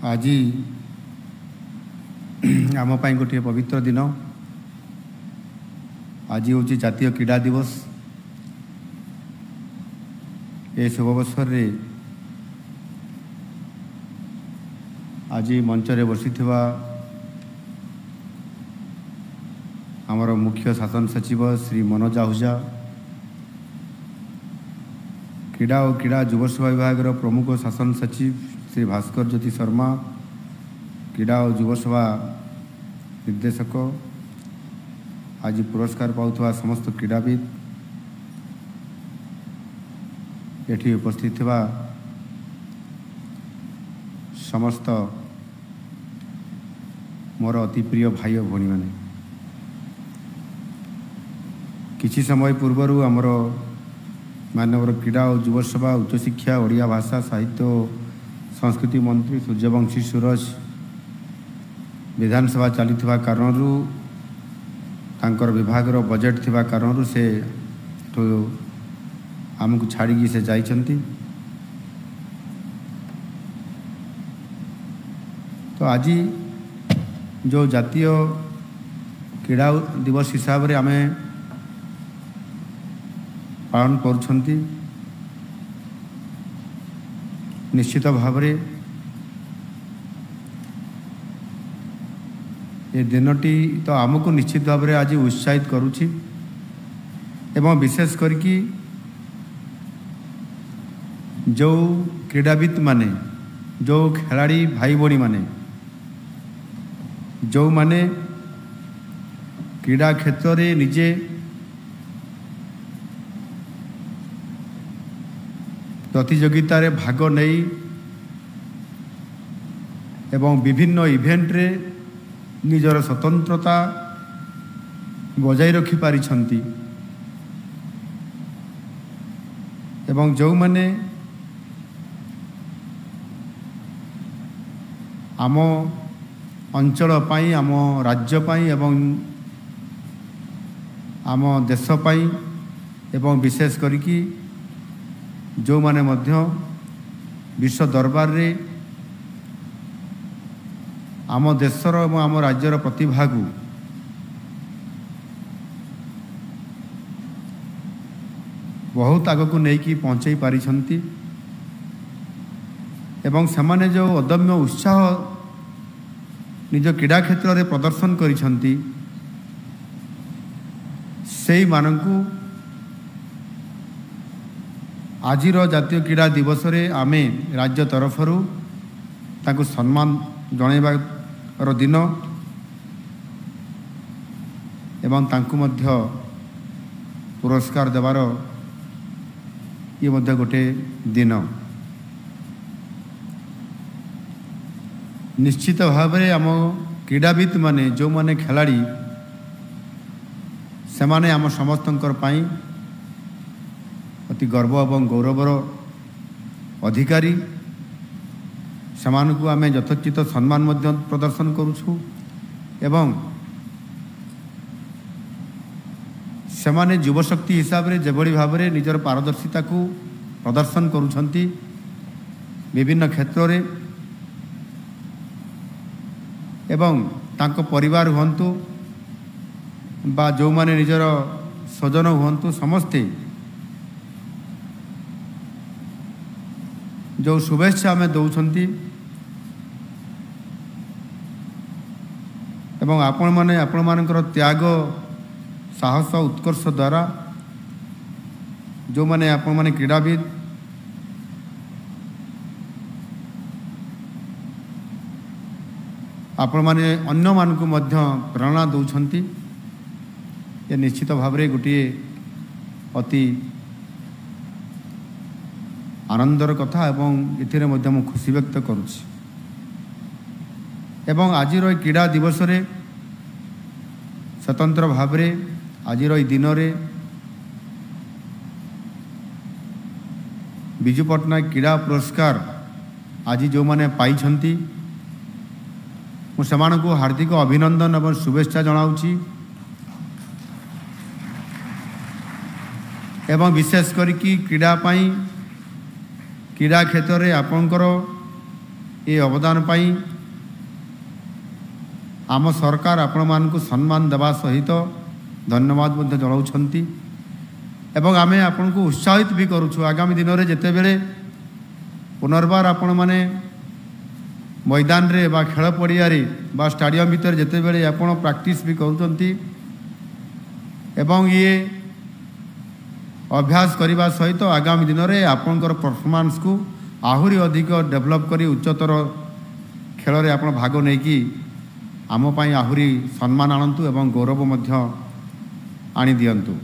आज आम गोटे पवित्र दिन। आज हूँ जातीय क्रीड़ा दिवस। ये शुभ अवसर रे आज मंच रे बसी आमर मुख्य शासन सचिव श्री मनोज आहूजा, क्रीड़ा और क्रीड़ा युवसेवा विभाग प्रमुख शासन सचिव श्री भास्कर ज्योति शर्मा, क्रीड़ा और युवसेवा निर्देशक, आज पुरस्कार पाउथवा समस्त क्रीड़ाविद, एठी उपस्थित थिबा समस्त मोर अति प्रिय भाई और भौणी माने, किछि समय पूर्वर आमर मानवर क्रीड़ा और युवसेवा उच्च शिक्षा ओडिया भाषा साहित्य संस्कृति मंत्री सूर्यवंशी सूरज विधानसभा चली कारण तांकर विभाग बजेट थिबा कारण से तो आमको छाड़ी से जाइछंती। तो आज जो जातीय क्रीड़ा दिवस हिसाब से आम पालन करुछंती, निश्चित भाव रे ये दिनटी तो आमको निश्चित भाव रे आज उत्साहित करुछि एवं विशेष करके जो क्रीड़ाविद माने, जो खिलाड़ी भाई भौणी माने, जो माने क्रीड़ा क्षेत्र रे निजे प्रतियोगिता रे भाग नहीं एवं विभिन्न इवेंट रे निजर स्वतंत्रता बजाय रखि पारिछंती एवं जो माने आम अंचल पाई, आम राज्य पाई एवं आम देश पाई एवं विशेष करिकी जो माने मध्य विश्व दरबार रे आम देशर एवं आम राज्यर प्रतिभा को बहुत आग को नहीं पहुँचाई पारिछंती एवं समाने जो अदम्य उत्साह निज क्रीड़ा क्षेत्र में प्रदर्शन करिछंती सेई मानंकु आजिर जातीय क्रीड़ा दिवस रे आमे राज्य तरफरु ताकु सम्मान जणाइबार दिन एवं तांकु मध्य पुरस्कार देवार ये मध्य गोटे दिन। निश्चित भाव रे आम क्रीड़ाविद माने जो माने खिलाड़ी से माने आम समस्तंकर पाई अति गर्व एवं गौरवर अधिकारी, सेमानकु आमे यथोचित सम्मान मध्य प्रदर्शन करुछु एवं सेमाने युवशक्ति हिसाब रे जेभଳି भाव रे निजर पारदर्शिता को प्रदर्शन करुछंती विभिन्न क्षेत्र रे एवं तांको परिवार हुंतु बा जो माने निजर स्वजन हुंतु समस्ते जो शुभेच्छा आमे दौछंती एवं आपण माने आपण मानकर त्याग साहस उत्कर्ष द्वारा जो माने आपण माने क्रीड़ाविद आपण माने अन्य मानकु मध्य प्रेरणा दौछंती। ये निश्चित भाव रे गोटे अति आनंदर कथा एवं एथिरे मध्य मु खुशी व्यक्त करुछि एवं आजिर क्रीड़ा दिवस रे स्वतंत्र भाव रे आजिर दिन रे बिजू पट्टनायक क्रीड़ा पुरस्कार आज जो माने पाइछंती मु सेमानकु हार्दिक अभिनंदन एवं शुभेच्छा जनाउछि एवं विशेष करिकी क्रीड़ा पाई क्रीड़ा क्षेत्र में आपणकर ଏ ଅବଦାନ ପାଇଁ ଆମ ସରକାର ଆପଣମାନଙ୍କୁ ସମ୍ମାନ ଦେବା ସହିତ ଧନ୍ୟବାଦ ମଧ୍ୟ ଜଣାଉଛନ୍ତି ଏବଂ ଆମେ ଆପଣଙ୍କୁ ଉତ୍ସାହିତ ବି କରୁଛୁ ଆଗାମୀ ଦିନରେ ଯେତେବେଳେ ପୁନର୍ବାର ଆପଣମାନେ ମଇଦାନରେ ବା ଖେଳ ପଡ଼ିଆରେ ବା ଷ୍ଟାଡ଼ିୟମ୍ ଭିତରେ ଯେତେବେଳେ ଆପଣ ପ୍ରାକ୍ଟିସ୍ ବି କରୁଛନ୍ତି ଏବଂ ଇଏ ଅଭ୍ୟାସ କରିବା ସହିତ ଆଗାମୀ ଦିନରେ ଆପଣଙ୍କର ପରଫର୍ମାନ୍ସକୁ ଆହୁରି ଅଧିକ ଡେଭଲପ୍ କରି ଉଚ୍ଚତର ଖେଳରେ ଆପଣ ଭାଗ ନେଇକି ଆମ ପାଇଁ ଆହୁରି ସମ୍ମାନ ଆଣନ୍ତୁ ଏବଂ ଗୌରବ ମଧ୍ୟ ଆଣିଦିଅନ୍ତୁ।